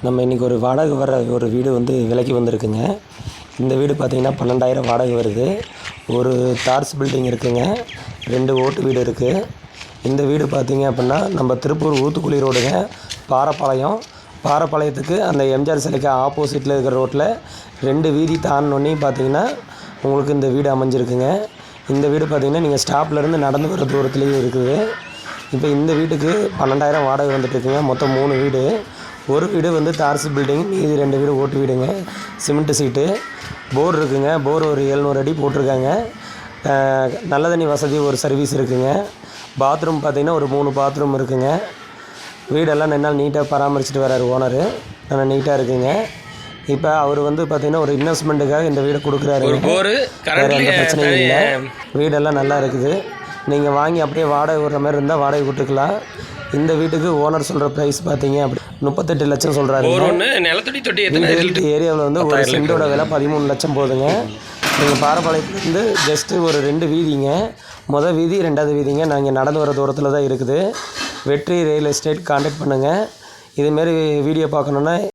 நம்ம இன்றைக்கி ஒரு வாடகை வர ஒரு வீடு வந்து விலைக்கு வந்திருக்குங்க. இந்த வீடு பார்த்திங்கன்னா 12,000 வாடகை வருது. ஒரு தார்ஸ் பில்டிங் இருக்குதுங்க. 2 ஓட்டு வீடு இருக்குது. இந்த வீடு பார்த்திங்க அப்படின்னா நம்ம திருப்பூர் ஊத்துக்குளி ரோடுங்க. பாரப்பாளையத்துக்கு அந்த எம்ஜிஆர் சிலைக்கு ஆப்போசிட்டில் இருக்கிற ரோட்டில் 2 வீதி தாண்டினோன்னே பார்த்திங்கன்னா உங்களுக்கு இந்த வீடு அமைஞ்சிருக்குங்க. இந்த வீடு பார்த்திங்கன்னா நீங்கள் ஸ்டாப்லேருந்து நடந்து வர தூரத்துலேயும் இருக்குது. இப்போ இந்த வீட்டுக்கு 12,000 வாடகை வந்துட்டுருக்குங்க. மொத்தம் 3 வீடு. ஒரு வீடு வந்து தார்ஸ் பில்டிங், மீதி 2 வீடு ஓட்டு வீடுங்க. சிமெண்ட்டு சீட்டு, போர் இருக்குதுங்க. போர் ஒரு 700 அடி போட்டிருக்காங்க. நல்ல தண்ணி வசதி ஒரு சர்வீஸ் இருக்குதுங்க. பாத்ரூம் பார்த்திங்கன்னா ஒரு 3 பாத்ரூம் இருக்குதுங்க. வீடெல்லாம் என்னால் நீட்டாக பராமரிச்சுட்டு வர்றாரு ஓனரு. நல்லா நீட்டாக இருக்குதுங்க. இப்போ அவர் வந்து பார்த்திங்கன்னா ஒரு இன்வெஸ்ட்மெண்ட்டுக்காக இந்த வீடை கொடுக்குறாரு. வேறு எந்த பிரச்சனையும் இல்லை. வீடெல்லாம் நல்லா இருக்குது. நீங்கள் வாங்கி அப்படியே வாடகை விடுற மாதிரி இருந்தால் வாடகை விட்டுக்கலாம். இந்த வீட்டுக்கு ஓனர் சொல்கிற ப்ரைஸ் பார்த்தீங்க அப்படி 38 லட்சம் சொல்கிறாரு. ஏரியாவில் வந்து ஒரு சென்டோட விலை 13 லட்சம் போகுதுங்க. நீங்கள் பாரப்பாளையத்துலேருந்து ஜஸ்ட்டு ஒரு 2 வீதிங்க. மொதல் வீதி 2வது வீதிங்க. நாங்கள் நடந்து வர தூரத்தில் தான் இருக்குது. வெற்றி ரியல் எஸ்டேட் கான்டாக்ட் பண்ணுங்கள். இதுமாரி வீடியோ பார்க்கணுன்னா